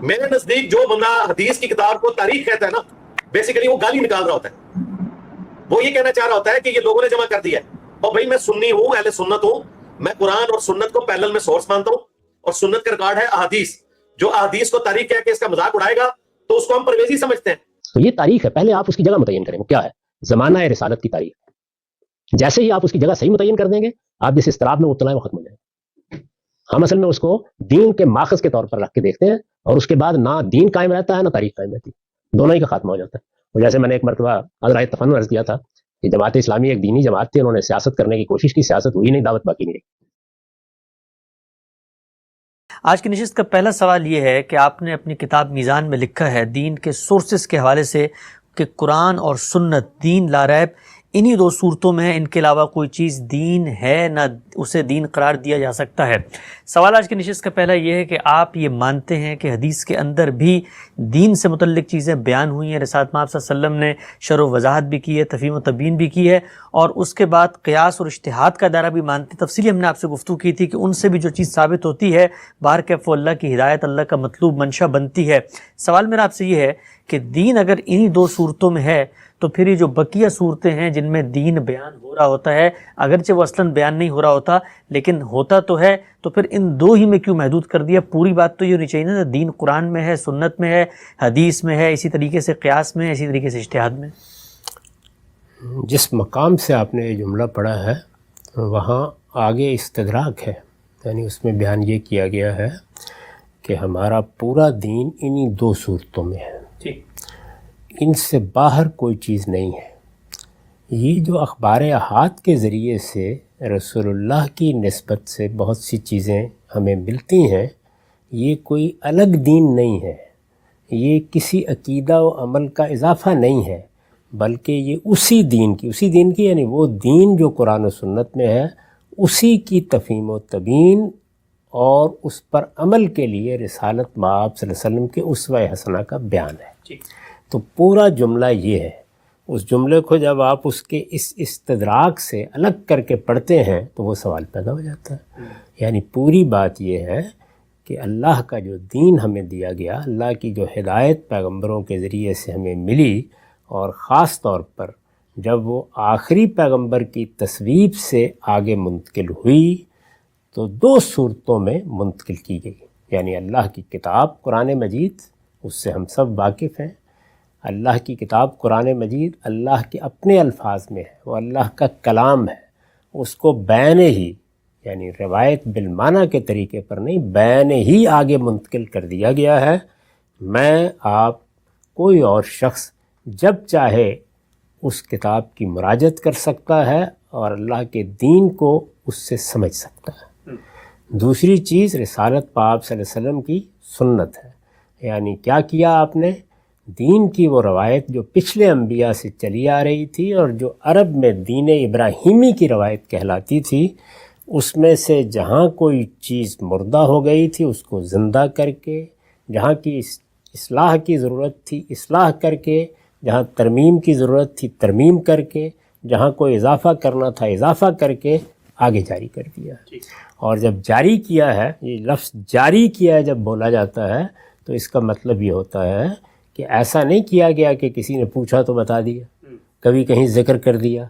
میرے نزدیک جو بندہ حدیث کی کتاب کو تاریخ کہتا ہے نا، بیسیکلی وہ گالی نکال رہا ہوتا ہے. وہ یہ کہنا چاہ رہا ہوتا ہے کہ یہ لوگوں نے جمع کر دیا ہے، اور بھائی میں سنی ہوں، اہل سنت ہوں، میں قرآن اور سنت کو پیرلل میں سورس مانتا ہوں، اور سنت کا ریکارڈ ہے احادیث. جو احادیث کو تاریخ کہہ کے اس کا مذاق اڑائے گا تو اس کو ہم پرویزی سمجھتے ہیں. تو یہ تاریخ ہے، پہلے آپ اس کی جگہ متعین کریں وہ کیا ہے. زمانہ رسالت کی تاریخ. جیسے ہی آپ اس کی جگہ صحیح متعین کر دیں گے، آپ جس اضطراب میں مبتلا ہے وہ ختم ہو جائے گا. ہم اصل میں اس کو دین کے ماخذ کے طور پر رکھ کے دیکھتے ہیں، اور اس کے بعد نہ دین قائم رہتا ہے نہ تاریخ قائم رہتی، دونوں ہی کا خاتمہ ہو جاتا ہے. اور جیسے میں نے ایک مرتبہ حضرات تفن عرض کیا تھا کہ جماعت اسلامی ایک دینی جماعت تھی، انہوں نے سیاست کرنے کی کوشش کی، سیاست ہوئی نہیں، دعوت باقی نہیں رہی. آج کی نشست کا پہلا سوال یہ ہے کہ آپ نے اپنی کتاب میزان میں لکھا ہے دین کے سورسز کے حوالے سے کہ قرآن اور سنت دین لا ریب انہی دو صورتوں میں ہے، ان کے علاوہ کوئی چیز دین ہے نہ اسے دین قرار دیا جا سکتا ہے. سوال آج کی نشست کا پہلا یہ ہے کہ آپ یہ مانتے ہیں کہ حدیث کے اندر بھی دین سے متعلق چیزیں بیان ہوئی ہیں، رسالت مآب صلی اللہ علیہ وسلم نے شرح و وضاحت بھی کی ہے، تفہیم و تبیین بھی کی ہے، اور اس کے بعد قیاس اور اجتہاد کا دائرہ بھی مانتے ہیں. تفصیلی ہم نے آپ سے گفتگو کی تھی کہ ان سے بھی جو چیز ثابت ہوتی ہے باہر کیف و اللہ کی ہدایت، اللہ کا مطلوب منشا بنتی ہے. سوال میرا آپ سے یہ ہے کہ دین اگر انہی دو صورتوں میں ہے تو پھر یہ جو بقیہ صورتیں ہیں جن میں دین بیان ہو رہا ہوتا ہے، اگرچہ وہ اصلاً بیان نہیں ہو رہا ہوتا لیکن ہوتا تو ہے، تو پھر ان دو ہی میں کیوں محدود کر دیا؟ پوری بات تو یہ ہونی چاہیے نا، دین قرآن میں ہے، سنت میں ہے، حدیث میں ہے، اسی طریقے سے قیاس میں ہے، اسی طریقے سے اجتہاد میں. جس مقام سے آپ نے یہ جملہ پڑھا ہے وہاں آگے استدراک ہے، یعنی اس میں بیان یہ کیا گیا ہے کہ ہمارا پورا دین انہی دو صورتوں میں ہے، ان سے باہر کوئی چیز نہیں ہے. یہ جو اخبار احاد کے ذریعے سے رسول اللہ کی نسبت سے بہت سی چیزیں ہمیں ملتی ہیں، یہ کوئی الگ دین نہیں ہے، یہ کسی عقیدہ و عمل کا اضافہ نہیں ہے، بلکہ یہ اسی دین کی یعنی وہ دین جو قرآن و سنت میں ہے اسی کی تفہیم و تبیین اور اس پر عمل کے لیے رسالت مآب صلی اللہ علیہ وسلم کے اسوہ حسنہ کا بیان ہے. تو پورا جملہ یہ ہے. اس جملے کو جب آپ اس کے اس استدراک سے الگ کر کے پڑھتے ہیں تو وہ سوال پیدا ہو جاتا ہے. یعنی پوری بات یہ ہے کہ اللہ کا جو دین ہمیں دیا گیا، اللہ کی جو ہدایت پیغمبروں کے ذریعے سے ہمیں ملی، اور خاص طور پر جب وہ آخری پیغمبر کی تصویب سے آگے منتقل ہوئی تو دو صورتوں میں منتقل کی گئی. یعنی اللہ کی کتاب قرآن مجید، اس سے ہم سب واقف ہیں. اللہ کی کتاب قرآن مجید اللہ کے اپنے الفاظ میں ہے، وہ اللہ کا کلام ہے. اس کو بین ہی، یعنی روایت بالمعنی کے طریقے پر نہیں، بین ہی آگے منتقل کر دیا گیا ہے. میں، آپ، کوئی اور شخص جب چاہے اس کتاب کی مراجعت کر سکتا ہے اور اللہ کے دین کو اس سے سمجھ سکتا ہے. دوسری چیز رسالت پاک صلی اللہ علیہ وسلم کی سنت ہے. یعنی کیا کیا آپ نے؟ دین کی وہ روایت جو پچھلے انبیاء سے چلی آ رہی تھی اور جو عرب میں دین ابراہیمی کی روایت کہلاتی تھی، اس میں سے جہاں کوئی چیز مردہ ہو گئی تھی اس کو زندہ کر کے، جہاں کی اصلاح کی ضرورت تھی اصلاح کر کے، جہاں ترمیم کی ضرورت تھی ترمیم کر کے، جہاں کوئی اضافہ کرنا تھا اضافہ کر کے آگے جاری کر دیا. اور جب جاری کیا ہے، یہ لفظ جاری کیا ہے جب بولا جاتا ہے تو اس کا مطلب یہ ہوتا ہے کہ ایسا نہیں کیا گیا کہ کسی نے پوچھا تو بتا دیا، کبھی کہیں ذکر کر دیا،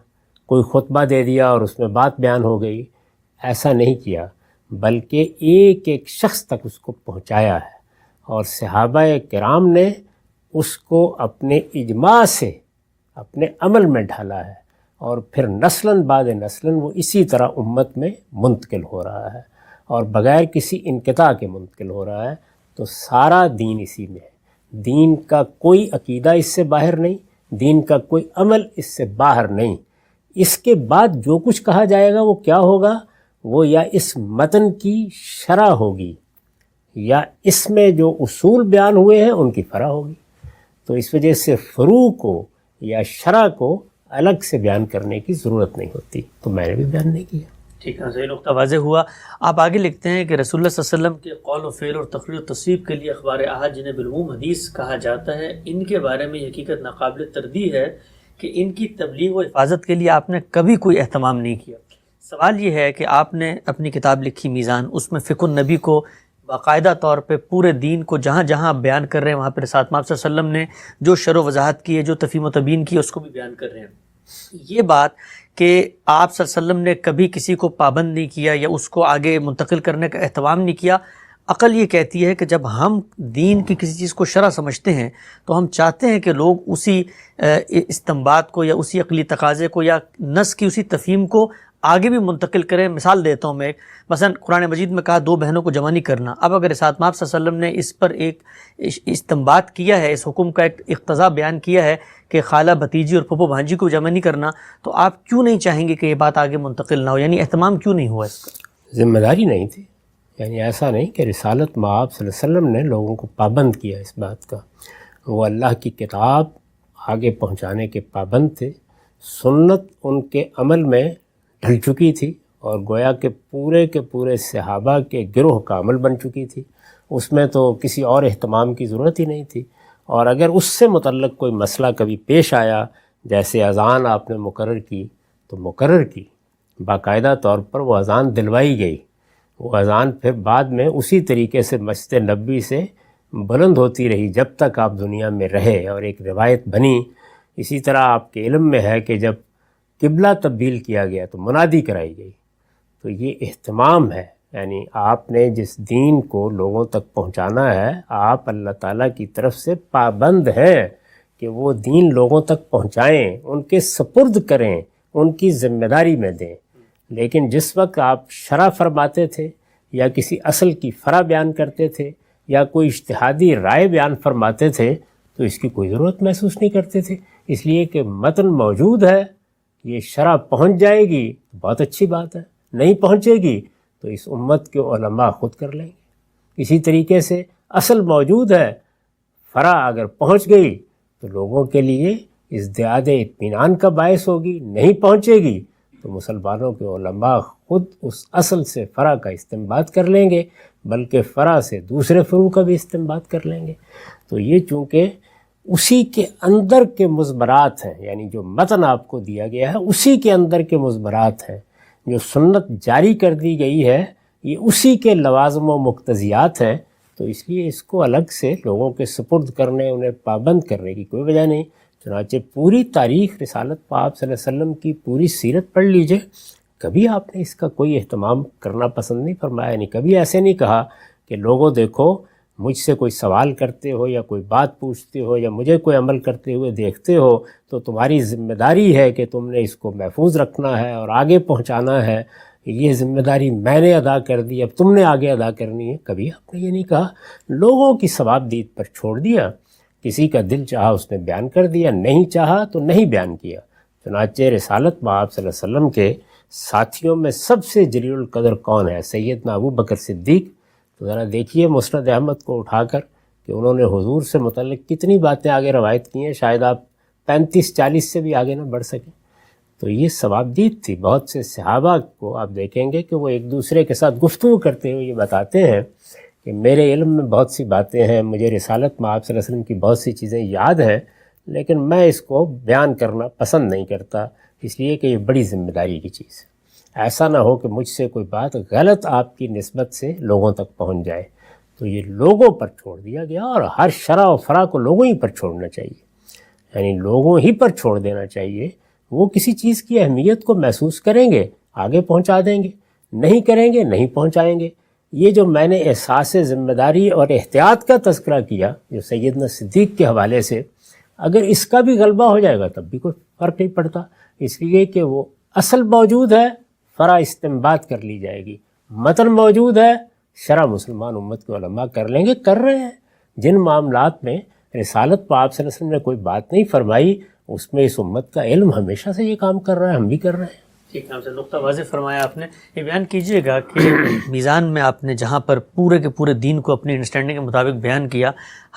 کوئی خطبہ دے دیا اور اس میں بات بیان ہو گئی. ایسا نہیں کیا، بلکہ ایک ایک شخص تک اس کو پہنچایا ہے، اور صحابہ کرام نے اس کو اپنے اجماع سے اپنے عمل میں ڈھالا ہے، اور پھر نسلاً بعد نسلاً وہ اسی طرح امت میں منتقل ہو رہا ہے، اور بغیر کسی انقطاع کے منتقل ہو رہا ہے. تو سارا دین اسی میں ہے. دین کا کوئی عقیدہ اس سے باہر نہیں، دین کا کوئی عمل اس سے باہر نہیں. اس کے بعد جو کچھ کہا جائے گا وہ کیا ہوگا؟ وہ یا اس متن کی شرح ہوگی یا اس میں جو اصول بیان ہوئے ہیں ان کی فرع ہوگی. تو اس وجہ سے فروع کو یا شرح کو الگ سے بیان کرنے کی ضرورت نہیں ہوتی. تو میں نے بھی بیان نہیں کیا. ٹھیک ہے، صحیح نقطہ واضح ہوا. آپ آگے لکھتے ہیں کہ رسول اللہ صلی اللہ علیہ وسلم کے قول و فعل اور تقریر و تصویب کے لیے اخبار احاد جنہیں بالعموم حدیث کہا جاتا ہے، ان کے بارے میں حقیقت ناقابل تردید ہے کہ ان کی تبلیغ و حفاظت کے لیے آپ نے کبھی کوئی اہتمام نہیں کیا. سوال یہ ہے کہ آپ نے اپنی کتاب لکھی میزان، اس میں فقہ النبی کو باقاعدہ طور پہ پورے دین کو جہاں جہاں آپ بیان کر رہے ہیں وہاں پہ رسالت مآب صلی اللہ علیہ وسلم نے جو شرح و وضاحت کی ہے، جو تفہیم و تبیین کی ہے، اس کو بھی بیان کر رہے ہیں۔ یہ بات کہ آپ صلی اللہ علیہ وسلم نے کبھی کسی کو پابند نہیں کیا یا اس کو آگے منتقل کرنے کا اہتمام نہیں کیا، عقل یہ کہتی ہے کہ جب ہم دین کی کسی چیز کو شرع سمجھتے ہیں تو ہم چاہتے ہیں کہ لوگ اسی استنباط کو یا اسی عقلی تقاضے کو یا نص کی اسی تفہیم کو آگے بھی منتقل کریں۔ مثال دیتا ہوں میں ایک، مثلا قرآن مجید میں کہا دو بہنوں کو جمع نہیں کرنا، اب اگر رسالت مآب صلی اللہ علیہ وسلم نے اس پر ایک استنباط کیا ہے، اس حکم کا ایک اقتضا بیان کیا ہے کہ خالہ بھتیجی اور پھپھو بھانجی کو جمع نہیں کرنا، تو آپ کیوں نہیں چاہیں گے کہ یہ بات آگے منتقل نہ ہو؟ یعنی اہتمام کیوں نہیں ہوا اس کا؟ ذمہ داری نہیں تھی، یعنی ایسا نہیں کہ رسالت مآب صلی اللہ علیہ وسلم نے لوگوں کو پابند کیا اس بات کا، وہ اللہ کی کتاب آگے پہنچانے کے پابند تھے، سنت ان کے عمل میں ڈھل چکی تھی اور گویا کہ پورے صحابہ کے گروہ کا عمل بن چکی تھی، اس میں تو کسی اور اہتمام کی ضرورت ہی نہیں تھی۔ اور اگر اس سے متعلق کوئی مسئلہ کبھی پیش آیا، جیسے اذان آپ نے مقرر کی تو مقرر کی، باقاعدہ طور پر وہ اذان دلوائی گئی، وہ اذان پھر بعد میں اسی طریقے سے مسجد نبوی سے بلند ہوتی رہی جب تک آپ دنیا میں رہے، اور ایک روایت بنی۔ اسی طرح آپ کے علم میں ہے کہ جب قبلہ تبدیل کیا گیا تو منادی کرائی گئی۔ تو یہ اہتمام ہے، یعنی آپ نے جس دین کو لوگوں تک پہنچانا ہے، آپ اللہ تعالیٰ کی طرف سے پابند ہیں کہ وہ دین لوگوں تک پہنچائیں، ان کے سپرد کریں، ان کی ذمہ داری میں دیں۔ لیکن جس وقت آپ شرع فرماتے تھے یا کسی اصل کی فرع بیان کرتے تھے یا کوئی اجتہادی رائے بیان فرماتے تھے تو اس کی کوئی ضرورت محسوس نہیں کرتے تھے، اس لیے کہ متن موجود ہے، یہ شرع پہنچ جائے گی تو بہت اچھی بات ہے، نہیں پہنچے گی تو اس امت کے علماء خود کر لیں گے۔ اسی طریقے سے اصل موجود ہے، فرع اگر پہنچ گئی تو لوگوں کے لیے ازدیاد اطمینان کا باعث ہوگی، نہیں پہنچے گی تو مسلمانوں کے علماء خود اس اصل سے فرع کا استنباط کر لیں گے، بلکہ فرع سے دوسرے فروع کا بھی استنباط کر لیں گے۔ تو یہ چونکہ اسی کے اندر کے مضمرات ہیں، یعنی جو متن آپ کو دیا گیا ہے اسی کے اندر کے مضمرات ہیں، جو سنت جاری کر دی گئی ہے یہ اسی کے لوازم و مقتضیات ہیں، تو اس لیے اس کو الگ سے لوگوں کے سپرد کرنے، انہیں پابند کرنے کی کوئی وجہ نہیں۔ چنانچہ پوری تاریخ رسالت پاک صلی اللہ علیہ وسلم کی پوری سیرت پڑھ لیجئے، کبھی آپ نے اس کا کوئی اہتمام کرنا پسند نہیں فرمایا، یعنی کبھی ایسے نہیں کہا کہ لوگوں دیکھو مجھ سے کوئی سوال کرتے ہو یا کوئی بات پوچھتے ہو یا مجھے کوئی عمل کرتے ہوئے دیکھتے ہو تو تمہاری ذمہ داری ہے کہ تم نے اس کو محفوظ رکھنا ہے اور آگے پہنچانا ہے، یہ ذمہ داری میں نے ادا کر دی، اب تم نے آگے ادا کرنی ہے۔ کبھی آپ نے یہ نہیں کہا، لوگوں کی ثواب دید پر چھوڑ دیا، کسی کا دل چاہا اس نے بیان کر دیا، نہیں چاہا تو نہیں بیان کیا۔ چنانچہ رسالت مآب صلی اللہ علیہ وسلم کے ساتھیوں میں سب سے جلیل القدر کون ہے؟ سیدنا ابو بکر صدیق۔ تو ذرا دیکھیے مسند احمد کو اٹھا کر کہ انہوں نے حضور سے متعلق کتنی باتیں آگے روایت کی ہیں، شاید آپ 35-40 سے بھی آگے نہ بڑھ سکیں۔ تو یہ ثوابدید تھی۔ بہت سے صحابہ کو آپ دیکھیں گے کہ وہ ایک دوسرے کے ساتھ گفتگو کرتے ہوئے یہ بتاتے ہیں کہ میرے علم میں بہت سی باتیں ہیں، مجھے رسالت مآب صلی اللہ علیہ وسلم کی بہت سی چیزیں یاد ہیں، لیکن میں اس کو بیان کرنا پسند نہیں کرتا، اس لیے کہ یہ بڑی ذمہ داری کی چیز ہے۔ ایسا نہ ہو کہ مجھ سے کوئی بات غلط آپ کی نسبت سے لوگوں تک پہنچ جائے، تو یہ لوگوں پر چھوڑ دیا گیا، اور ہر شرع و فرع کو لوگوں ہی پر چھوڑنا چاہیے، یعنی لوگوں ہی پر چھوڑ دینا چاہیے۔ وہ کسی چیز کی اہمیت کو محسوس کریں گے آگے پہنچا دیں گے، نہیں کریں گے نہیں پہنچائیں گے۔ یہ جو میں نے احساس ذمہ داری اور احتیاط کا تذکرہ کیا جو سیدنا صدیق کے حوالے سے، اگر اس کا بھی غلبہ ہو جائے گا تب بھی کوئی فرق نہیں پڑتا، اس لیے کہ وہ اصل موجود ہے، فرع استنباط کر لی جائے گی، متن موجود ہے، شرع مسلمان امت کے علماء کر لیں گے، کر رہے ہیں۔ جن معاملات میں رسالت پاک صلی اللہ علیہ وسلم نے کوئی بات نہیں فرمائی اس میں اس امت کا علم ہمیشہ سے یہ کام کر رہا ہے، ہم بھی کر رہے ہیں۔ ٹھیک ہے، نقطہ واضح فرمایا آپ نے۔ یہ بیان کیجئے گا کہ میزان میں آپ نے جہاں پر پورے کے پورے دین کو اپنی انڈرسٹینڈنگ کے مطابق بیان کیا،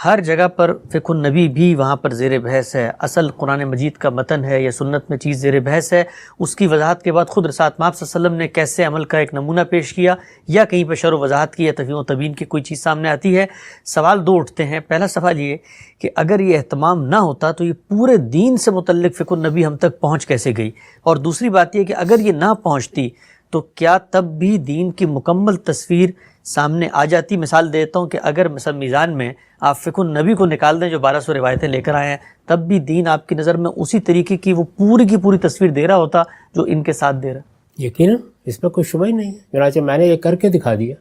ہر جگہ پر فقہ النبی بھی وہاں پر زیر بحث ہے، اصل قرآن مجید کا متن ہے یا سنت میں چیز زیر بحث ہے، اس کی وضاحت کے بعد خود رسالت مآب صلی اللہ علیہ وسلم نے کیسے عمل کا ایک نمونہ پیش کیا یا کہیں پہ شرح و وضاحت کی یا تفہیم و تبیین کی کوئی چیز سامنے آتی ہے۔ سوال دو اٹھتے ہیں۔ پہلا سوال یہ کہ اگر یہ اہتمام نہ ہوتا تو یہ پورے دین سے متعلق فقہ النبی ہم تک پہنچ کیسے گئی، اور دوسری بات یہ کہ اگر یہ نہ پہنچتی تو کیا تب بھی دین کی مکمل تصویر سامنے آ جاتی. مثال دیتا ہوں کہ اگر مثلا میزان میں آپ فقہ النبی کو نکال دیں جو 1200 روایتیں لے کر آئے ہیں، تب بھی دین آپ کی نظر میں اسی طریقے کی وہ پوری کی پوری تصویر دے رہا ہوتا جو ان کے ساتھ دے رہا. یقیناً اس میں کوئی شبہ ہی نہیں ہے. چنانچہ میں نے یہ کر کے دکھا دیا.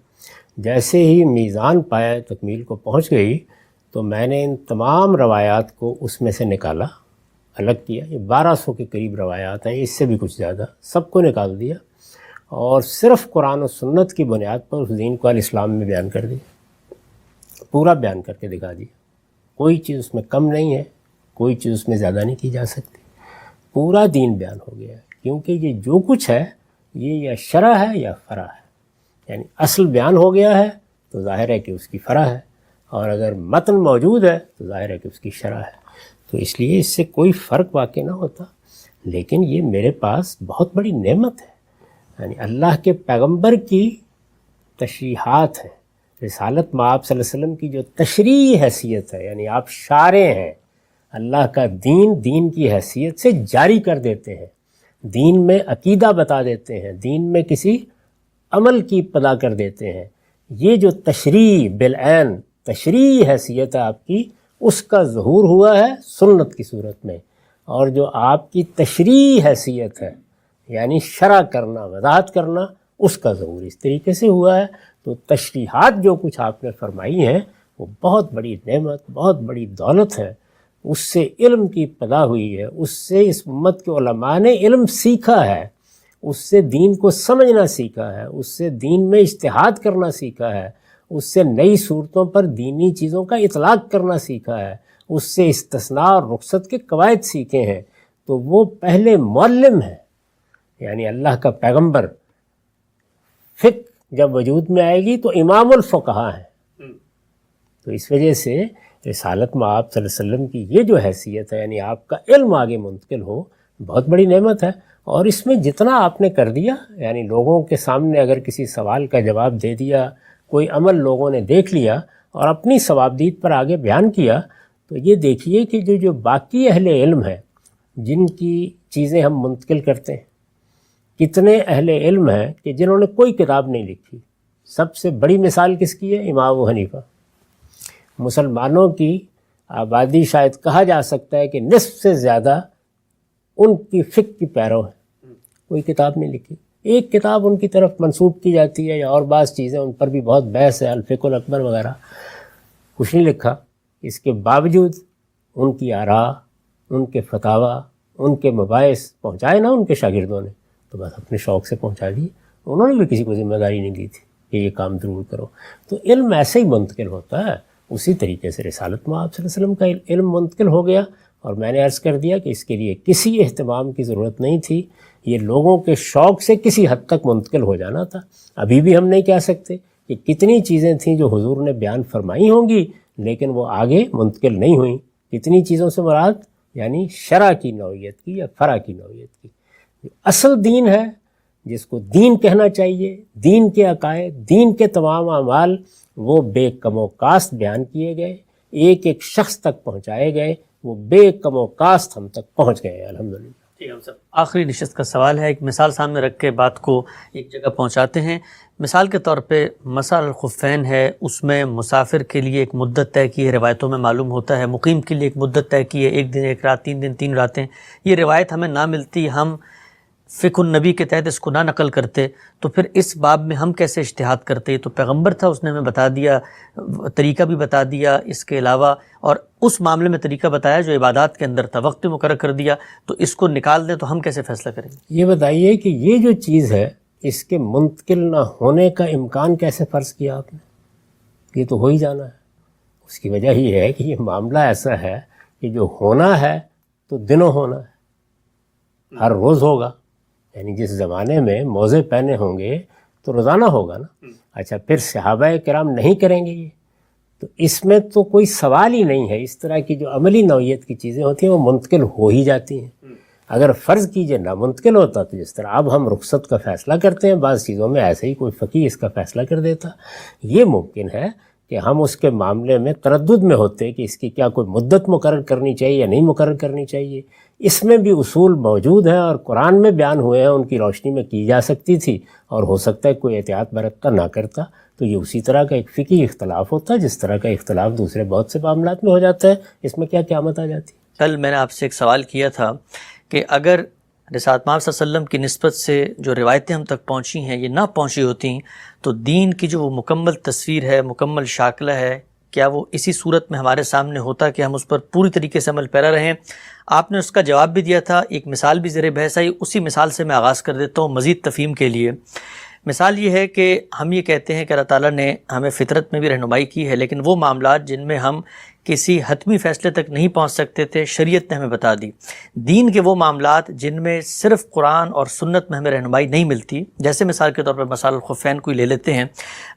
جیسے ہی میزان پایا تکمیل کو پہنچ گئی تو میں نے ان تمام روایات کو اس میں سے نکالا، الگ کیا. یہ 1200 کے قریب روایات ہیں، اس سے بھی کچھ زیادہ، سب کو نکال دیا اور صرف قرآن و سنت کی بنیاد پر اس دین کو الاسلام میں بیان کر دیا. پورا بیان کر کے دکھا دیا. کوئی چیز اس میں کم نہیں ہے، کوئی چیز اس میں زیادہ نہیں کی جا سکتی. پورا دین بیان ہو گیا ہے، کیونکہ یہ جو کچھ ہے یہ یا شرع ہے یا فرع ہے. یعنی اصل بیان ہو گیا ہے تو ظاہر ہے کہ اس کی فرع ہے، اور اگر متن موجود ہے تو ظاہر ہے کہ اس کی شرع ہے. تو اس لیے اس سے کوئی فرق واقع نہ ہوتا. لیکن یہ میرے پاس بہت بڑی نعمت ہے. یعنی اللہ کے پیغمبر کی تشریحات ہیں. رسالت مآب صلی اللہ علیہ وسلم کی جو تشریح حیثیت ہے، یعنی آپ شارع ہیں، اللہ کا دین کی حیثیت سے جاری کر دیتے ہیں، دین میں عقیدہ بتا دیتے ہیں، دین میں کسی عمل کی ابتدا کر دیتے ہیں. یہ جو تشریح بالعین تشریح حیثیت ہے آپ کی، اس کا ظہور ہوا ہے سنت کی صورت میں. اور جو آپ کی تشریح حیثیت ہے یعنی شرع کرنا، وضاحت کرنا، اس کا ظہور اس طریقے سے ہوا ہے. تو تشریحات جو کچھ آپ نے فرمائی ہیں وہ بہت بڑی نعمت، بہت بڑی دولت ہے. اس سے علم کی ابتدا ہوئی ہے، اس سے اس امت کے علماء نے علم سیکھا ہے، اس سے دین کو سمجھنا سیکھا ہے، اس سے دین میں اجتہاد کرنا سیکھا ہے، اس سے نئی صورتوں پر دینی چیزوں کا اطلاق کرنا سیکھا ہے، اس سے استثناء اور رخصت کے قواعد سیکھے ہیں. تو وہ پہلے معلم ہیں. یعنی اللہ کا پیغمبر، فقہ جب وجود میں آئے گی تو امام الفقہاء ہیں. تو اس وجہ سے رسالت مآب صلی اللہ علیہ وسلم کی یہ جو حیثیت ہے، یعنی آپ کا علم آگے منتقل ہو، بہت بڑی نعمت ہے. اور اس میں جتنا آپ نے کر دیا، یعنی لوگوں کے سامنے اگر کسی سوال کا جواب دے دیا، کوئی عمل لوگوں نے دیکھ لیا اور اپنی ثوابدید پر آگے بیان کیا، تو یہ دیکھیے کہ جو باقی اہل علم ہیں جن کی چیزیں ہم منتقل کرتے ہیں، کتنے اہل علم ہیں کہ جنہوں نے کوئی کتاب نہیں لکھی. سب سے بڑی مثال کس کی ہے؟ امام ابو حنیفہ. مسلمانوں کی آبادی شاید کہا جا سکتا ہے کہ نصف سے زیادہ ان کی فقہ کی پیرو ہیں، کوئی کتاب نہیں لکھی. ایک کتاب ان کی طرف منسوب کی جاتی ہے یا اور بعض چیزیں، ان پر بھی بہت بحث ہے، الفقہ الاکبر وغیرہ، کچھ نہیں لکھا. اس کے باوجود ان کی آراء، ان کے فتاوی، ان کے مباحث پہنچائے نا ان کے شاگردوں نے، تو بس اپنے شوق سے پہنچا دیے. انہوں نے بھی کسی کو ذمہ داری نہیں دی تھی کہ یہ کام ضرور کرو. تو علم ایسے ہی منتقل ہوتا ہے. اسی طریقے سے رسالت مآب صلی اللہ علیہ وسلم کا علم منتقل ہو گیا. اور میں نے عرض کر دیا کہ اس کے لیے کسی اہتمام کی ضرورت نہیں تھی، یہ لوگوں کے شوق سے کسی حد تک منتقل ہو جانا تھا. ابھی بھی ہم نہیں کہہ سکتے کہ کتنی چیزیں تھیں جو حضور نے بیان فرمائی ہوں گی لیکن وہ آگے منتقل نہیں ہوئیں. کتنی چیزوں سے مراد یعنی شرع کی نوعیت کی یا فرع کی نوعیت کی. اصل دین ہے جس کو دین کہنا چاہیے، دین کے عقائد، دین کے تمام اعمال، وہ بے کم و کاست بیان کیے گئے، ایک ایک شخص تک پہنچائے گئے، وہ بے کم و کاست ہم تک پہنچ گئے ہیں الحمدللہ. ٹھیک ہے صاحب، آخری نشست کا سوال ہے. ایک مثال سامنے رکھ کے بات کو ایک جگہ پہنچاتے ہیں. مثال کے طور پہ مسح الخفین ہے، اس میں مسافر کے لیے ایک مدت طے کی ہے، روایتوں میں معلوم ہوتا ہے. مقیم کے لیے ایک مدت طے کی ہے، 1 دن 1 رات، 3 دن 3 راتیں. یہ روایت ہمیں نہ ملتی، ہم فقہ النبی کے تحت اس کو نہ نقل کرتے، تو پھر اس باب میں ہم کیسے اجتہاد کرتے؟ تو پیغمبر تھا، اس نے ہمیں بتا دیا، طریقہ بھی بتا دیا اس کے علاوہ، اور اس معاملے میں طریقہ بتایا جو عبادات کے اندر تھا، وقت بھی مقرر کر دیا. تو اس کو نکال دیں تو ہم کیسے فیصلہ کریں گے؟ یہ بتائیے کہ یہ جو چیز ہے اس کے منتقل نہ ہونے کا امکان کیسے فرض کیا آپ نے؟ یہ تو ہو ہی جانا ہے. اس کی وجہ یہ ہے کہ یہ معاملہ ایسا ہے کہ جو ہونا ہے تو دنوں ہونا ہے، ہر روز ہوگا. یعنی جس زمانے میں موزے پہنے ہوں گے تو روزانہ ہوگا نا. اچھا، پھر صحابہ کرام نہیں کریں گے یہ، تو اس میں تو کوئی سوال ہی نہیں ہے. اس طرح کی جو عملی نوعیت کی چیزیں ہوتی ہیں وہ منتقل ہو ہی جاتی ہیں. اگر فرض کیجئے نہ منتقل ہوتا تو جس طرح اب ہم رخصت کا فیصلہ کرتے ہیں بعض چیزوں میں، ایسے ہی کوئی فقیہ اس کا فیصلہ کر دیتا. یہ ممکن ہے کہ ہم اس کے معاملے میں تردد میں ہوتے کہ اس کی کیا کوئی مدت مقرر کرنی چاہیے یا نہیں مقرر کرنی چاہیے. اس میں بھی اصول موجود ہیں اور قرآن میں بیان ہوئے ہیں، ان کی روشنی میں کی جا سکتی تھی، اور ہو سکتا ہے کوئی احتیاط برتتا نہ کرتا. تو یہ اسی طرح کا ایک فقہی اختلاف ہوتا ہے جس طرح کا اختلاف دوسرے بہت سے معاملات میں ہو جاتا ہے. اس میں کیا قیامت آ جاتی ہے؟ کل میں نے آپ سے ایک سوال کیا تھا کہ اگر رسالت محمد صلی اللہ علیہ وسلم کی نسبت سے جو روایتیں ہم تک پہنچی ہیں یہ نہ پہنچی ہوتی تو دین کی جو وہ مکمل تصویر ہے، مکمل شاکلہ ہے، کیا وہ اسی صورت میں ہمارے سامنے ہوتا کہ ہم اس پر پوری طریقے سے عمل پیرا رہیں؟ آپ نے اس کا جواب بھی دیا تھا، ایک مثال بھی زیر بحث آئی، اسی مثال سے میں آغاز کر دیتا ہوں مزید تفہیم کے لیے. مثال یہ ہے کہ ہم یہ کہتے ہیں کہ اللہ تعالیٰ نے ہمیں فطرت میں بھی رہنمائی کی ہے، لیکن وہ معاملات جن میں ہم کسی حتمی فیصلے تک نہیں پہنچ سکتے تھے شریعت نے ہمیں بتا دی. دین کے وہ معاملات جن میں صرف قرآن اور سنت میں ہمیں رہنمائی نہیں ملتی، جیسے مثال کے طور پر مسائل الخفین کوئی لے لیتے ہیں،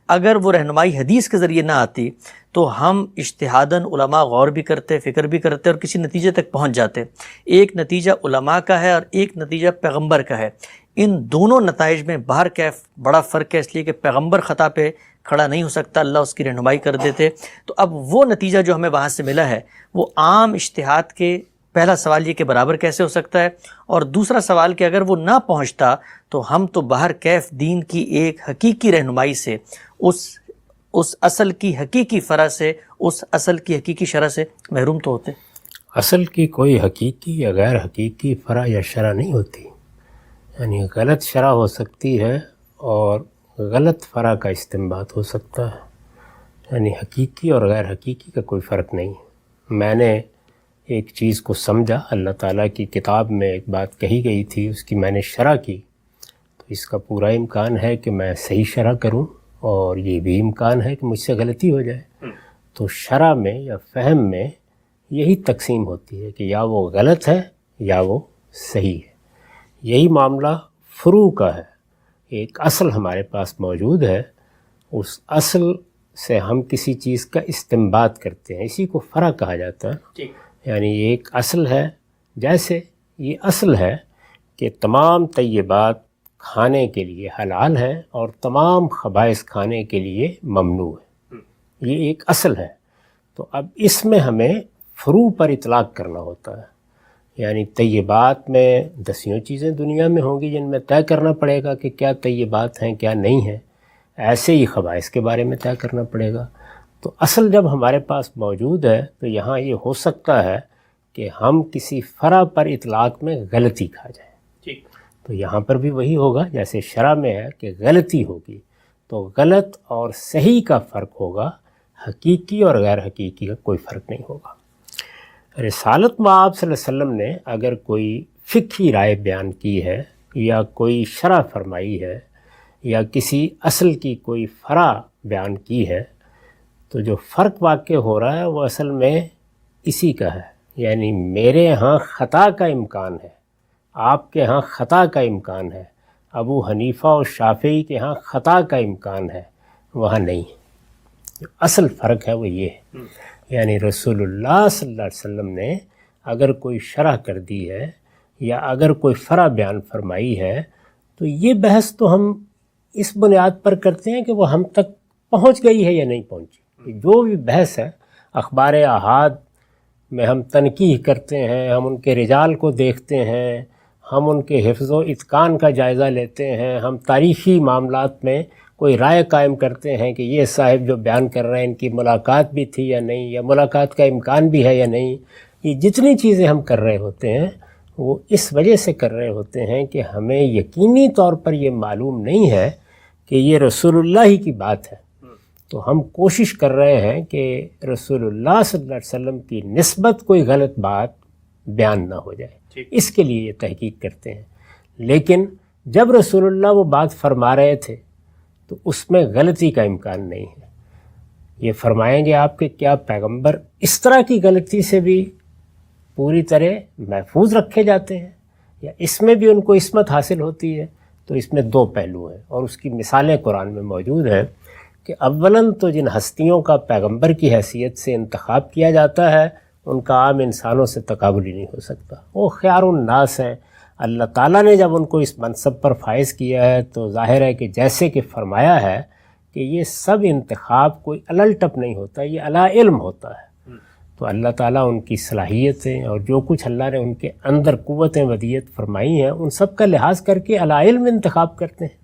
اگر وہ رہنمائی حدیث کے ذریعے نہ آتی تو ہم اجتہاداً علماء غور بھی کرتے، فکر بھی کرتے اور کسی نتیجے تک پہنچ جاتے. ایک نتیجہ علماء کا ہے اور ایک نتیجہ پیغمبر کا ہے. ان دونوں نتائج میں باہر کیف بڑا فرق ہے، اس لیے کہ پیغمبر خطا پہ کھڑا نہیں ہو سکتا، اللہ اس کی رہنمائی کر دیتے. تو اب وہ نتیجہ جو ہمیں وہاں سے ملا ہے وہ عام اجتہاد کے، پہلا سوال یہ کہ برابر کیسے ہو سکتا ہے، اور دوسرا سوال کہ اگر وہ نہ پہنچتا تو ہم تو باہر کیف دین کی ایک حقیقی رہنمائی سے، اس اصل کی حقیقی فرع سے، اس اصل کی حقیقی شرع سے محروم تو ہوتے. اصل کی کوئی حقیقی یا غیر حقیقی فرع یا شرع نہیں ہوتی. یعنی غلط شرع ہو سکتی ہے اور غلط فرع کا استنباط ہو سکتا ہے. یعنی حقیقی اور غیر حقیقی کا کوئی فرق نہیں. میں نے ایک چیز کو سمجھا، اللہ تعالیٰ کی کتاب میں ایک بات کہی گئی تھی، اس کی میں نے شرح کی، تو اس کا پورا امکان ہے کہ میں صحیح شرح کروں اور یہ بھی امکان ہے کہ مجھ سے غلطی ہو جائے. تو شرح میں یا فہم میں یہی تقسیم ہوتی ہے کہ یا وہ غلط ہے یا وہ صحیح ہے. یہی معاملہ فروع کا ہے. ایک اصل ہمارے پاس موجود ہے، اس اصل سے ہم کسی چیز کا استنباط کرتے ہیں، اسی کو فرع کہا جاتا ہے. یعنی ایک اصل ہے، جیسے یہ اصل ہے کہ تمام طیبات کھانے کے لیے حلال ہے اور تمام خبائث کھانے کے لیے ممنوع ہے. یہ ایک اصل ہے. تو اب اس میں ہمیں فروع پر اطلاق کرنا ہوتا ہے. یعنی طیبات میں 10 چیزیں دنیا میں ہوں گی جن میں طے کرنا پڑے گا کہ کیا طیبات ہیں کیا نہیں ہیں. ایسے ہی خبائث کے بارے میں طے کرنا پڑے گا. تو اصل جب ہمارے پاس موجود ہے تو یہاں یہ ہو سکتا ہے کہ ہم کسی فرع پر اطلاق میں غلطی کھا جائیں. تو یہاں پر بھی وہی ہوگا جیسے شرع میں ہے کہ غلطی ہوگی، تو غلط اور صحیح کا فرق ہوگا، حقیقی اور غیر حقیقی کا کوئی فرق نہیں ہوگا. رسالت مآب صلی اللہ علیہ وسلم نے اگر کوئی فقہی رائے بیان کی ہے یا کوئی شرح فرمائی ہے یا کسی اصل کی کوئی فرع بیان کی ہے، تو جو فرق واقع ہو رہا ہے وہ اصل میں اسی کا ہے. یعنی میرے ہاں خطا کا امکان ہے، آپ کے ہاں خطا کا امکان ہے، ابو حنیفہ اور شافعی کے ہاں خطا کا امکان ہے، وہاں نہیں. جو اصل فرق ہے وہ یہ ہے. یعنی رسول اللہ صلی اللہ علیہ وسلم نے اگر کوئی شرح کر دی ہے یا اگر کوئی فرع بیان فرمائی ہے تو یہ بحث تو ہم اس بنیاد پر کرتے ہیں کہ وہ ہم تک پہنچ گئی ہے یا نہیں پہنچی. جو بھی بحث ہے، اخبار احاد میں ہم تنقیح کرتے ہیں، ہم ان کے رجال کو دیکھتے ہیں، ہم ان کے حفظ و اتقان کا جائزہ لیتے ہیں، ہم تاریخی معاملات میں کوئی رائے قائم کرتے ہیں کہ یہ صاحب جو بیان کر رہے ہیں ان کی ملاقات بھی تھی یا نہیں، یا ملاقات کا امکان بھی ہے یا نہیں. یہ جتنی چیزیں ہم کر رہے ہوتے ہیں وہ اس وجہ سے کر رہے ہوتے ہیں کہ ہمیں یقینی طور پر یہ معلوم نہیں ہے کہ یہ رسول اللہ ہی کی بات ہے. تو ہم کوشش کر رہے ہیں کہ رسول اللہ صلی اللہ علیہ وسلم کی نسبت کوئی غلط بات بیان نہ ہو جائے، اس کے لیے یہ تحقیق کرتے ہیں. لیکن جب رسول اللہ وہ بات فرما رہے تھے تو اس میں غلطی کا امکان نہیں ہے. یہ فرمائیں گے آپ کہ کیا پیغمبر اس طرح کی غلطی سے بھی پوری طرح محفوظ رکھے جاتے ہیں یا اس میں بھی ان کو عصمت حاصل ہوتی ہے؟ تو اس میں 2 پہلو ہیں اور اس کی مثالیں قرآن میں موجود ہیں کہ اولاً تو جن ہستیوں کا پیغمبر کی حیثیت سے انتخاب کیا جاتا ہے ان کا عام انسانوں سے تقابل ہی نہیں ہو سکتا. وہ خیار الناس ہیں. اللہ تعالیٰ نے جب ان کو اس منصب پر فائز کیا ہے تو ظاہر ہے کہ جیسے کہ فرمایا ہے کہ یہ سب انتخاب کوئی الٹپ نہیں ہوتا، یہ علی علم ہوتا ہے. تو اللہ تعالیٰ ان کی صلاحیتیں اور جو کچھ اللہ نے ان کے اندر قوتیں ودیت فرمائی ہیں ان سب کا لحاظ کر کے علی علم انتخاب کرتے ہیں.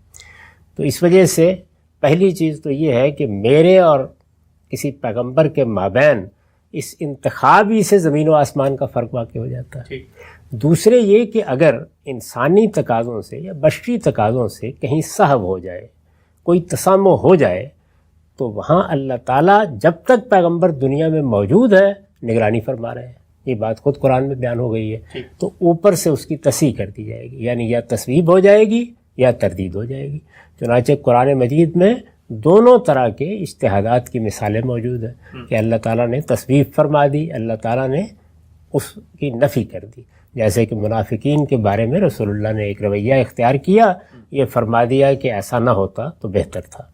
تو اس وجہ سے پہلی چیز تو یہ ہے کہ میرے اور کسی پیغمبر کے مابین اس انتخاب ہی سے زمین و آسمان کا فرق واقع ہو جاتا ہے. دوسرے یہ کہ اگر انسانی تقاضوں سے یا بشری تقاضوں سے کہیں سہو ہو جائے، کوئی تسامح ہو جائے، تو وہاں اللہ تعالیٰ جب تک پیغمبر دنیا میں موجود ہے نگرانی فرما رہے ہیں. یہ بات خود قرآن میں بیان ہو گئی ہے. تو اوپر سے اس کی تصحیح کر دی جائے گی، یعنی یا تصویب ہو جائے گی یا تردید ہو جائے گی. چنانچہ قرآن مجید میں دونوں طرح کے اجتہادات کی مثالیں موجود ہیں کہ اللہ تعالیٰ نے تصویب فرما دی، اللہ تعالیٰ نے اس کی نفی کر دی. جیسے کہ منافقین کے بارے میں رسول اللہ نے ایک رویہ اختیار کیا، یہ فرما دیا کہ ایسا نہ ہوتا تو بہتر تھا.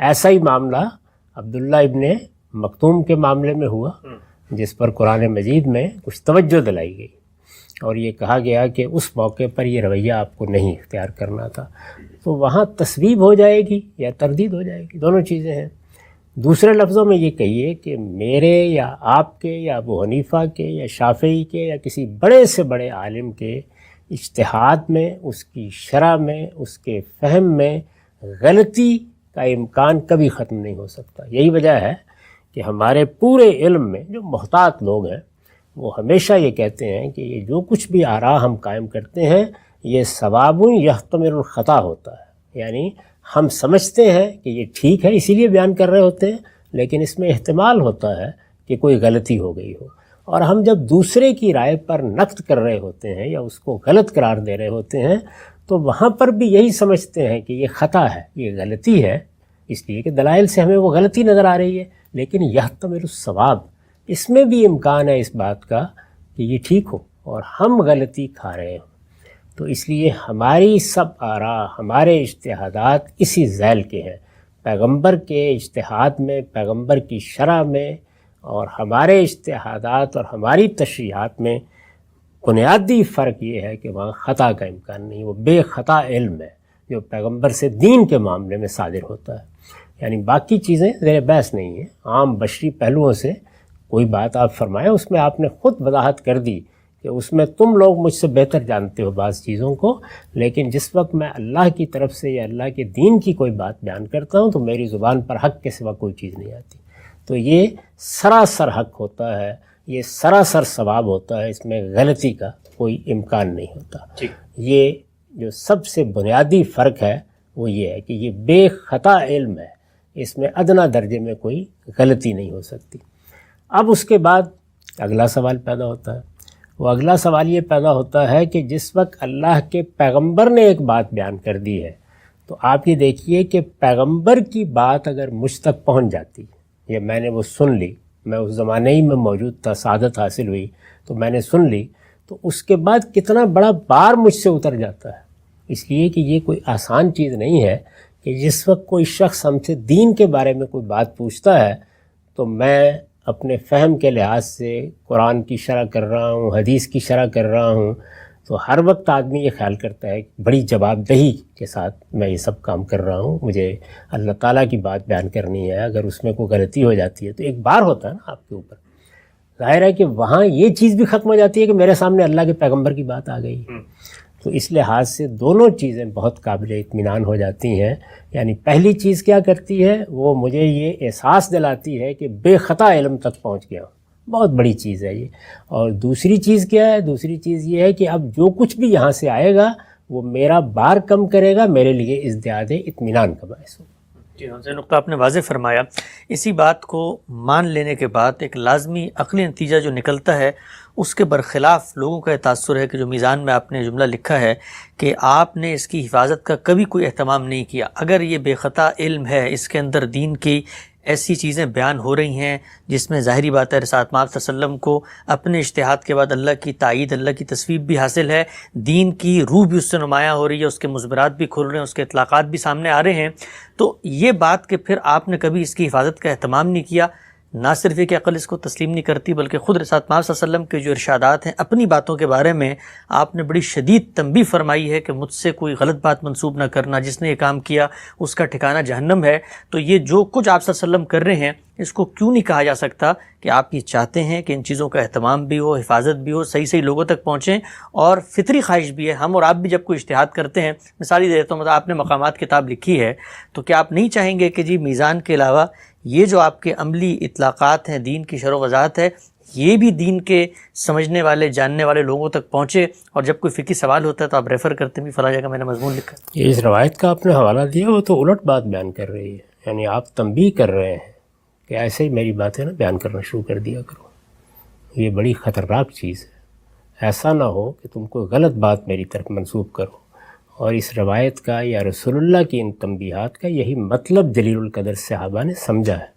ایسا ہی معاملہ عبداللہ ابن مکتوم کے معاملے میں ہوا، جس پر قرآن مجید میں کچھ توجہ دلائی گئی اور یہ کہا گیا کہ اس موقع پر یہ رویہ آپ کو نہیں اختیار کرنا تھا. تو وہاں تصویب ہو جائے گی یا تردید ہو جائے گی، دونوں چیزیں ہیں. دوسرے لفظوں میں یہ کہیے کہ میرے یا آپ کے یا ابو حنیفہ کے یا شافعی کے یا کسی بڑے سے بڑے عالم کے اجتہاد میں، اس کی شرح میں، اس کے فہم میں غلطی کا امکان کبھی ختم نہیں ہو سکتا. یہی وجہ ہے کہ ہمارے پورے علم میں جو محتاط لوگ ہیں وہ ہمیشہ یہ کہتے ہیں کہ یہ جو کچھ بھی آراء ہم قائم کرتے ہیں یہ ثواب یحتمل الخطا ہوتا ہے، یعنی ہم سمجھتے ہیں کہ یہ ٹھیک ہے اسی لیے بیان کر رہے ہوتے ہیں، لیکن اس میں احتمال ہوتا ہے کہ کوئی غلطی ہو گئی ہو. اور ہم جب دوسرے کی رائے پر نقد کر رہے ہوتے ہیں یا اس کو غلط قرار دے رہے ہوتے ہیں تو وہاں پر بھی یہی سمجھتے ہیں کہ یہ خطا ہے، یہ غلطی ہے، اس لیے کہ دلائل سے ہمیں وہ غلطی نظر آ رہی ہے، لیکن یحتمل الثواب، اس میں بھی امکان ہے اس بات کا کہ یہ ٹھیک ہو اور ہم غلطی کھا رہے ہوں. تو اس لیے ہماری سب آراء، ہمارے اجتہادات اسی ذیل کے ہیں. پیغمبر کے اجتہاد میں، پیغمبر کی شرح میں اور ہمارے اجتہادات اور ہماری تشریحات میں بنیادی فرق یہ ہے کہ وہاں خطا کا امکان نہیں، وہ بے خطا علم ہے جو پیغمبر سے دین کے معاملے میں صادر ہوتا ہے. یعنی باقی چیزیں زیر بحث نہیں ہیں. عام بشری پہلوؤں سے کوئی بات آپ فرمائیں، اس میں آپ نے خود وضاحت کر دی کہ اس میں تم لوگ مجھ سے بہتر جانتے ہو بعض چیزوں کو، لیکن جس وقت میں اللہ کی طرف سے یا اللہ کے دین کی کوئی بات بیان کرتا ہوں تو میری زبان پر حق کے سوا کوئی چیز نہیں آتی. تو یہ سراسر حق ہوتا ہے، یہ سراسر ثواب ہوتا ہے، اس میں غلطی کا کوئی امکان نہیں ہوتا. یہ جو سب سے بنیادی فرق ہے وہ یہ ہے کہ یہ بے خطا علم ہے، اس میں ادنا درجے میں کوئی غلطی نہیں ہو سکتی. اب اس کے بعد اگلا سوال پیدا ہوتا ہے. وہ اگلا سوال یہ پیدا ہوتا ہے کہ جس وقت اللہ کے پیغمبر نے ایک بات بیان کر دی ہے تو آپ یہ دیکھیے کہ پیغمبر کی بات اگر مجھ تک پہنچ جاتی یا میں نے وہ سن لی، میں اس زمانے ہی میں موجود تھا، سعادت حاصل ہوئی تو میں نے سن لی، تو اس کے بعد کتنا بڑا بار مجھ سے اتر جاتا ہے. اس لیے کہ یہ کوئی آسان چیز نہیں ہے کہ جس وقت کوئی شخص ہم سے دین کے بارے میں کوئی بات پوچھتا ہے تو میں اپنے فہم کے لحاظ سے قرآن کی شرح کر رہا ہوں، حدیث کی شرح کر رہا ہوں، تو ہر وقت آدمی یہ خیال کرتا ہے کہ بڑی جواب دہی کے ساتھ میں یہ سب کام کر رہا ہوں، مجھے اللہ تعالیٰ کی بات بیان کرنی ہے، اگر اس میں کوئی غلطی ہو جاتی ہے تو ایک بار ہوتا ہے نا آپ کے اوپر. ظاہر ہے کہ وہاں یہ چیز بھی ختم ہو جاتی ہے کہ میرے سامنے اللہ کے پیغمبر کی بات آ گئی. تو اس لحاظ سے دونوں چیزیں بہت قابل اطمینان ہو جاتی ہیں. یعنی پہلی چیز کیا کرتی ہے، وہ مجھے یہ احساس دلاتی ہے کہ بے خطا علم تک پہنچ گیا ہوں، بہت بڑی چیز ہے یہ. اور دوسری چیز کیا ہے، دوسری چیز یہ ہے کہ اب جو کچھ بھی یہاں سے آئے گا وہ میرا بار کم کرے گا، میرے لیے ازدیاد اطمینان کا باعث ہوگا. جی ہاں، یہ نقطہ آپ نے واضح فرمایا. اسی بات کو مان لینے کے بعد ایک لازمی عقلی نتیجہ جو نکلتا ہے اس کے برخلاف لوگوں کا یہ تاثر ہے کہ جو میزان میں آپ نے جملہ لکھا ہے کہ آپ نے اس کی حفاظت کا کبھی کوئی اہتمام نہیں کیا. اگر یہ بے خطا علم ہے، اس کے اندر دین کی ایسی چیزیں بیان ہو رہی ہیں جس میں ظاہری بات ہے رسالت مآب صلی اللہ علیہ وسلم کو اپنے اجتہاد کے بعد اللہ کی تائید، اللہ کی تصویب بھی حاصل ہے، دین کی روح بھی اس سے نمایاں ہو رہی ہے، اس کے مضمرات بھی کھل رہے ہیں، اس کے اطلاقات بھی سامنے آ رہے ہیں، تو یہ بات کہ پھر آپ نے کبھی اس کی حفاظت کا اہتمام نہیں کیا، نہ صرف یہ کہ عقل اس کو تسلیم نہیں کرتی بلکہ خود رسالت محمد صلی اللہ علیہ وسلم کے جو ارشادات ہیں اپنی باتوں کے بارے میں آپ نے بڑی شدید تنبیہ فرمائی ہے کہ مجھ سے کوئی غلط بات منسوب نہ کرنا، جس نے یہ کام کیا اس کا ٹھکانہ جہنم ہے۔ تو یہ جو کچھ آپ صلی اللہ علیہ وسلم کر رہے ہیں اس کو کیوں نہیں کہا جا سکتا کہ آپ یہ چاہتے ہیں کہ ان چیزوں کا اہتمام بھی ہو، حفاظت بھی ہو، صحیح صحیح لوگوں تک پہنچیں، اور فطری خواہش بھی ہے۔ ہم اور آپ بھی جب کوئی اجتہاد کرتے ہیں، مثال ہی دیتا ہوں، مطلب آپ نے مقامات کتاب لکھی ہے، تو کیا آپ نہیں چاہیں گے کہ جی میزان کے علاوہ یہ جو آپ کے عملی اطلاقات ہیں، دین کی شرح و وضاحت ہے، یہ بھی دین کے سمجھنے والے جاننے والے لوگوں تک پہنچے، اور جب کوئی فقہی سوال ہوتا ہے تو آپ ریفر کرتے ہیں بھی فلاں جگہ میں نے مضمون لکھا۔ یہ اس روایت کا آپ نے حوالہ دیا، وہ تو الٹ بات بیان کر رہی ہے، یعنی آپ تنبیہ کر رہے ہیں کہ ایسے ہی میری باتیں نا بیان کرنا شروع کر دیا کرو، یہ بڑی خطرناک چیز ہے۔ ایسا نہ ہو کہ تم کوئی غلط بات میری طرف منسوب کرو، اور اس روایت کا یا رسول اللہ کی ان تنبیہات کا یہی مطلب جلیل القدر صحابہ نے سمجھا ہے۔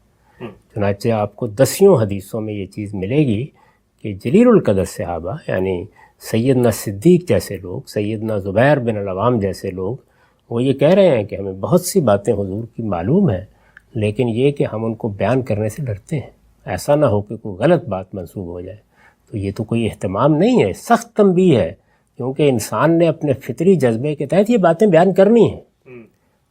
چنانچہ آپ کو 10 حدیثوں میں یہ چیز ملے گی کہ جلیل القدر صحابہ یعنی سیدنا صدیق جیسے لوگ، سیدنا زبیر بن العوام جیسے لوگ، وہ یہ کہہ رہے ہیں کہ ہمیں بہت سی باتیں حضور کی معلوم ہیں، لیکن یہ کہ ہم ان کو بیان کرنے سے ڈرتے ہیں، ایسا نہ ہو کہ کوئی غلط بات منسوب ہو جائے۔ تو یہ تو کوئی اہتمام نہیں ہے، سخت تنبیہ ہے، کیونکہ انسان نے اپنے فطری جذبے کے تحت یہ باتیں بیان کرنی ہیں۔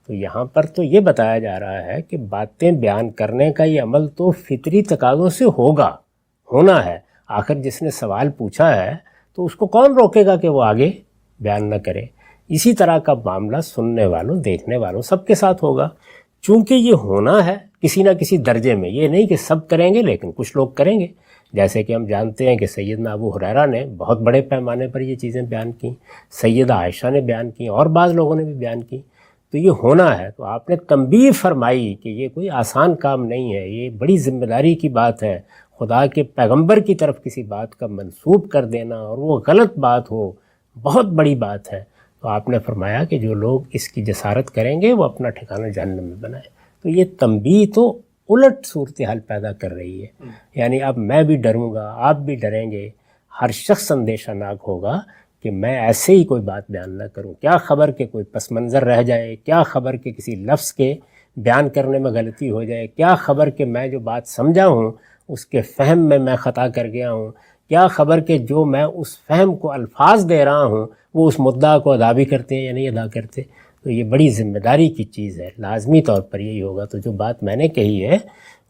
تو یہاں پر تو یہ بتایا جا رہا ہے کہ باتیں بیان کرنے کا یہ عمل تو فطری تقاضوں سے ہونا ہے۔ آخر جس نے سوال پوچھا ہے تو اس کو کون روکے گا کہ وہ آگے بیان نہ کرے؟ اسی طرح کا معاملہ سننے والوں، دیکھنے والوں سب کے ساتھ ہوگا، چونکہ یہ ہونا ہے کسی نہ کسی درجے میں۔ یہ نہیں کہ سب کریں گے لیکن کچھ لوگ کریں گے، جیسے کہ ہم جانتے ہیں کہ سیدنا ابو ہریرہ نے بہت بڑے پیمانے پر یہ چیزیں بیان کیں، سیدہ عائشہ نے بیان کی، اور بعض لوگوں نے بھی بیان کی۔ تو یہ ہونا ہے، تو آپ نے تنبیہ فرمائی کہ یہ کوئی آسان کام نہیں ہے، یہ بڑی ذمہ داری کی بات ہے۔ خدا کے پیغمبر کی طرف کسی بات کا منسوب کر دینا اور وہ غلط بات ہو، بہت بڑی بات ہے۔ تو آپ نے فرمایا کہ جو لوگ اس کی جسارت کریں گے وہ اپنا ٹھکانہ جہنم میں بنائیں۔ تو یہ تنبیہ تو الٹ صورتحال پیدا کر رہی ہے، یعنی اب میں بھی ڈروں گا، آپ بھی ڈریں گے، ہر شخص اندیشہ ناک ہوگا کہ میں ایسے ہی کوئی بات بیان نہ کروں۔ کیا خبر کہ کوئی پس منظر رہ جائے، کیا خبر کہ کسی لفظ کے بیان کرنے میں غلطی ہو جائے، کیا خبر کہ میں جو بات سمجھا ہوں اس کے فہم میں خطا کر گیا ہوں، کیا خبر کہ جو میں اس فہم کو الفاظ دے رہا ہوں وہ اس مدعا کو ادا بھی کرتے ہیں یا نہیں ادا کرتے۔ تو یہ بڑی ذمہ داری کی چیز ہے، لازمی طور پر یہی ہوگا۔ تو جو بات میں نے کہی ہے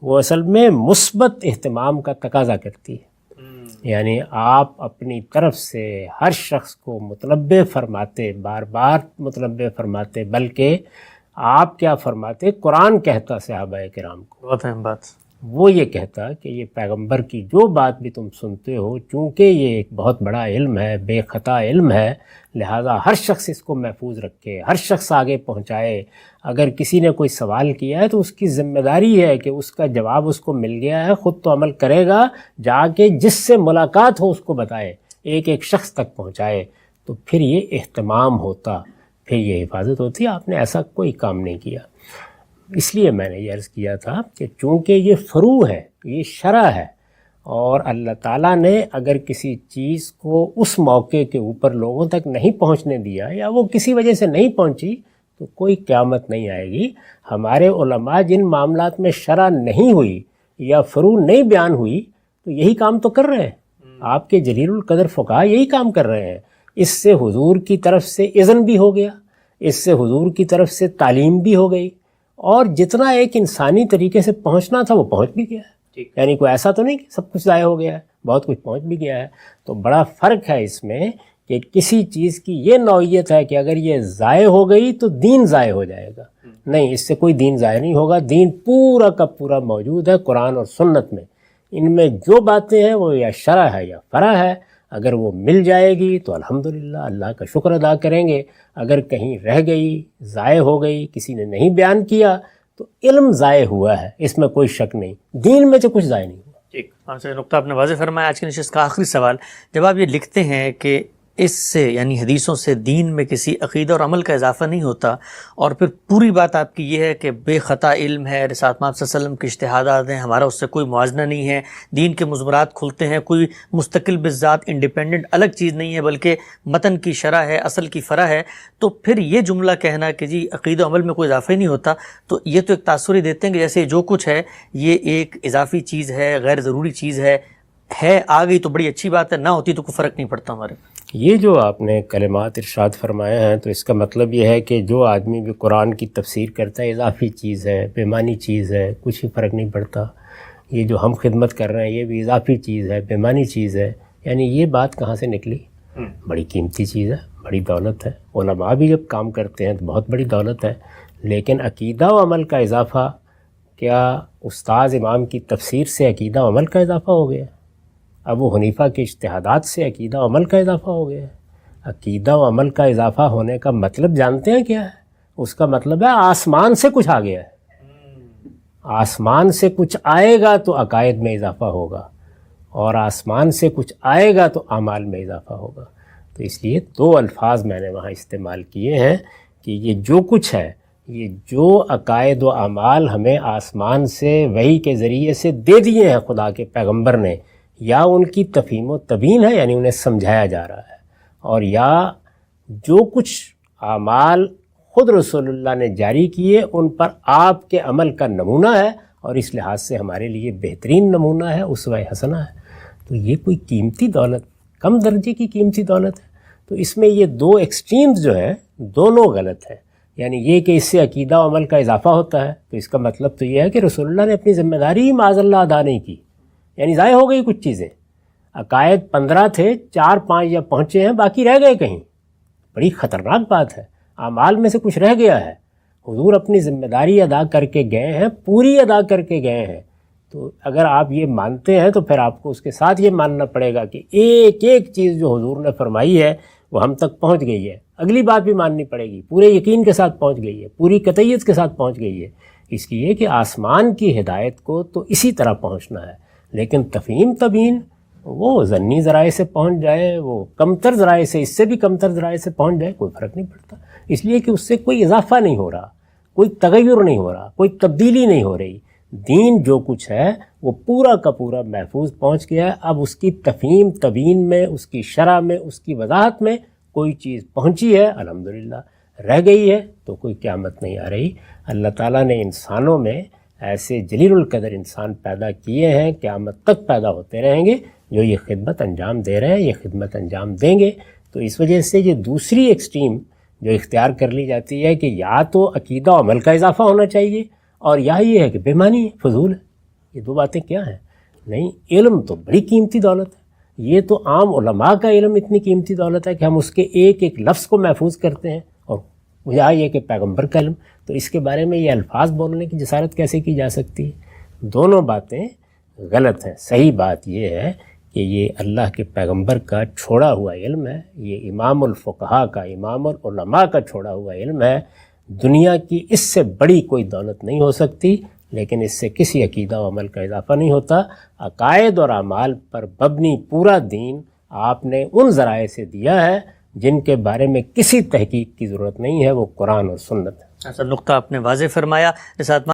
وہ اصل میں مثبت اہتمام کا تقاضا کرتی ہے، یعنی آپ اپنی طرف سے ہر شخص کو متنبہ فرماتے، بار بار متنبہ فرماتے، بلکہ آپ کیا فرماتے، قرآن کہتا صحابہ کرام کو، بہت اہم بات، وہ یہ کہتا کہ یہ پیغمبر کی جو بات بھی تم سنتے ہو، چونکہ یہ ایک بہت بڑا علم ہے، بے خطا علم ہے، لہذا ہر شخص اس کو محفوظ رکھے، ہر شخص آگے پہنچائے۔ اگر کسی نے کوئی سوال کیا ہے تو اس کی ذمہ داری ہے کہ اس کا جواب اس کو مل گیا ہے، خود تو عمل کرے گا، جا کے جس سے ملاقات ہو اس کو بتائے، ایک ایک شخص تک پہنچائے، تو پھر یہ اہتمام ہوتا، پھر یہ حفاظت ہوتی۔ آپ نے ایسا کوئی کام نہیں کیا۔ اس لیے میں نے یہ عرض کیا تھا کہ چونکہ یہ فروع ہے، یہ شرع ہے، اور اللہ تعالیٰ نے اگر کسی چیز کو اس موقع کے اوپر لوگوں تک نہیں پہنچنے دیا یا وہ کسی وجہ سے نہیں پہنچی تو کوئی قیامت نہیں آئے گی۔ ہمارے علماء جن معاملات میں شرع نہیں ہوئی یا فروع نہیں بیان ہوئی تو یہی کام تو کر رہے ہیں۔ آپ کے جلیل القدر فقہاء یہی کام کر رہے ہیں۔ اس سے حضور کی طرف سے اذن بھی ہو گیا، اس سے حضور کی طرف سے تعلیم بھی ہو گئی، اور جتنا ایک انسانی طریقے سے پہنچنا تھا وہ پہنچ بھی گیا ہے۔ یعنی کوئی ایسا تو نہیں کہ سب کچھ ضائع ہو گیا ہے، بہت کچھ پہنچ بھی گیا ہے۔ تو بڑا فرق ہے اس میں کہ کسی چیز کی یہ نوعیت ہے کہ اگر یہ ضائع ہو گئی تو دین ضائع ہو جائے گا، نہیں، اس سے کوئی دین ضائع نہیں ہوگا۔ دین پورا کا پورا موجود ہے قرآن اور سنت میں، ان میں جو باتیں ہیں وہ یا شرع ہے یا فرع ہے۔ اگر وہ مل جائے گی تو الحمدللہ اللہ کا شکر ادا کریں گے، اگر کہیں رہ گئی، ضائع ہو گئی، کسی نے نہیں بیان کیا تو علم ضائع ہوا ہے، اس میں کوئی شک نہیں، دین میں تو کچھ ضائع نہیں ہوا۔ ٹھیک، نقطہ آپ نے واضح فرمایا۔ آج کی نشست کا آخری سوال، جب آپ یہ لکھتے ہیں کہ اس سے یعنی حدیثوں سے دین میں کسی عقیدہ اور عمل کا اضافہ نہیں ہوتا، اور پھر پوری بات آپ کی یہ ہے کہ بے خطا علم ہے، رسالت محمد صلی اللہ علیہ وسلم کے اجتہادات ہیں، ہمارا اس سے کوئی موازنہ نہیں ہے، دین کے مضمرات کھلتے ہیں، کوئی مستقل بالذات انڈیپینڈنٹ الگ چیز نہیں ہے بلکہ متن کی شرح ہے، اصل کی فرع ہے، تو پھر یہ جملہ کہنا کہ جی عقیدہ و عمل میں کوئی اضافہ ہی نہیں ہوتا، تو یہ تو ایک تاثر ہی دیتے ہیں کہ جیسے جو کچھ ہے یہ ایک اضافی چیز ہے، غیر ضروری چیز ہے آ گئی تو بڑی اچھی بات ہے، نہ ہوتی تو کوئی فرق نہیں پڑتا ہمارے۔ یہ جو آپ نے کلمات ارشاد فرمایا ہیں تو اس کا مطلب یہ ہے کہ جو آدمی بھی قرآن کی تفسیر کرتا ہے اضافی چیز ہے، بے معنی چیز ہے، کچھ ہی فرق نہیں پڑتا، یہ جو ہم خدمت کر رہے ہیں یہ بھی اضافی چیز ہے، بے معنی چیز ہے، یعنی یہ بات کہاں سے نکلی؟ بڑی قیمتی چیز ہے، بڑی دولت ہے، علماء بھی جب کام کرتے ہیں تو بہت بڑی دولت ہے، لیکن عقیدہ و عمل کا اضافہ، کیا استاذ امام کی تفسیر سے عقیدہ و عمل کا اضافہ ہو گیا؟ ابو حنیفہ کے اجتہادات سے عقیدہ و عمل کا اضافہ ہو گیا؟ عقیدہ و عمل کا اضافہ ہونے کا مطلب جانتے ہیں کیا ہے؟ اس کا مطلب ہے آسمان سے کچھ آ گیا ہے، آسمان سے کچھ آئے گا تو عقائد میں اضافہ ہوگا، اور آسمان سے کچھ آئے گا تو اعمال میں اضافہ ہوگا۔ تو اس لیے دو الفاظ میں نے وہاں استعمال کیے ہیں کہ یہ جو کچھ ہے، یہ جو عقائد و اعمال ہمیں آسمان سے وحی کے ذریعے سے دے دیے ہیں خدا کے پیغمبر نے، یا ان کی تفہیم و تبیین ہے یعنی انہیں سمجھایا جا رہا ہے، اور یا جو کچھ اعمال خود رسول اللہ نے جاری کیے ان پر آپ کے عمل کا نمونہ ہے، اور اس لحاظ سے ہمارے لیے بہترین نمونہ ہے، اسوہ حسنہ ہے۔ تو یہ کوئی قیمتی دولت، کم درجے کی قیمتی دولت ہے۔ تو اس میں یہ دو ایکسٹریمز جو ہیں دونوں غلط ہیں، یعنی یہ کہ اس سے عقیدہ و عمل کا اضافہ ہوتا ہے تو اس کا مطلب تو یہ ہے کہ رسول اللہ نے اپنی ذمہ داری معاذ اللہ ادا نہیں کی، یعنی ضائع ہو گئی کچھ چیزیں، عقائد 15 تھے، 4-5 یا پہنچے ہیں، باقی رہ گئے کہیں، بڑی خطرناک بات ہے، اعمال میں سے کچھ رہ گیا ہے، حضور اپنی ذمہ داری ادا کر کے گئے ہیں، پوری ادا کر کے گئے ہیں، تو اگر آپ یہ مانتے ہیں تو پھر آپ کو اس کے ساتھ یہ ماننا پڑے گا کہ ایک ایک چیز جو حضور نے فرمائی ہے وہ ہم تک پہنچ گئی ہے، اگلی بات بھی ماننی پڑے گی، پورے یقین کے ساتھ پہنچ گئی ہے، پوری قطعیت کے ساتھ پہنچ گئی ہے، اس لیے کہ آسمان کی ہدایت کو تو اسی طرح پہنچنا ہے، لیکن تفہیم تبیین وہ ضمنی ذرائع سے پہنچ جائے، وہ کمتر ذرائع سے، اس سے بھی کمتر ذرائع سے پہنچ جائے، کوئی فرق نہیں پڑتا، اس لیے کہ اس سے کوئی اضافہ نہیں ہو رہا، کوئی تغیر نہیں ہو رہا، کوئی تبدیلی نہیں ہو رہی، دین جو کچھ ہے وہ پورا کا پورا محفوظ پہنچ گیا ہے، اب اس کی تفہیم تبیین میں، اس کی شرح میں، اس کی وضاحت میں کوئی چیز پہنچی ہے الحمدللہ، رہ گئی ہے تو کوئی قیامت نہیں آ رہی۔ اللہ تعالیٰ نے انسانوں میں ایسے جلیل القدر انسان پیدا کیے ہیں، قیامت تک پیدا ہوتے رہیں گے، جو یہ خدمت انجام دے رہے ہیں، یہ خدمت انجام دیں گے۔ تو اس وجہ سے یہ دوسری ایکسٹریم جو اختیار کر لی جاتی ہے کہ یا تو عقیدہ و عمل کا اضافہ ہونا چاہیے، اور یا یہ ہے کہ بے معنی ہے، فضول ہے، یہ دو باتیں کیا ہیں؟ نہیں، علم تو بڑی قیمتی دولت ہے، یہ تو عام علماء کا علم اتنی قیمتی دولت ہے کہ ہم اس کے ایک ایک لفظ کو محفوظ کرتے ہیں، اور یا یہ کہ پیغمبر کا علم، تو اس کے بارے میں یہ الفاظ بولنے کی جسارت کیسے کی جا سکتی ہے؟ دونوں باتیں غلط ہیں۔ صحیح بات یہ ہے کہ یہ اللہ کے پیغمبر کا چھوڑا ہوا علم ہے، یہ امام الفقہاء کا، امام العلماء کا چھوڑا ہوا علم ہے، دنیا کی اس سے بڑی کوئی دولت نہیں ہو سکتی، لیکن اس سے کسی عقیدہ و عمل کا اضافہ نہیں ہوتا۔ عقائد اور اعمال پر مبنی پورا دین آپ نے ان ذرائع سے دیا ہے جن کے بارے میں کسی تحقیق کی ضرورت نہیں ہے، وہ قرآن اور سنت ہے۔ ایسا نقطہ آپ نے واضح فرمایا۔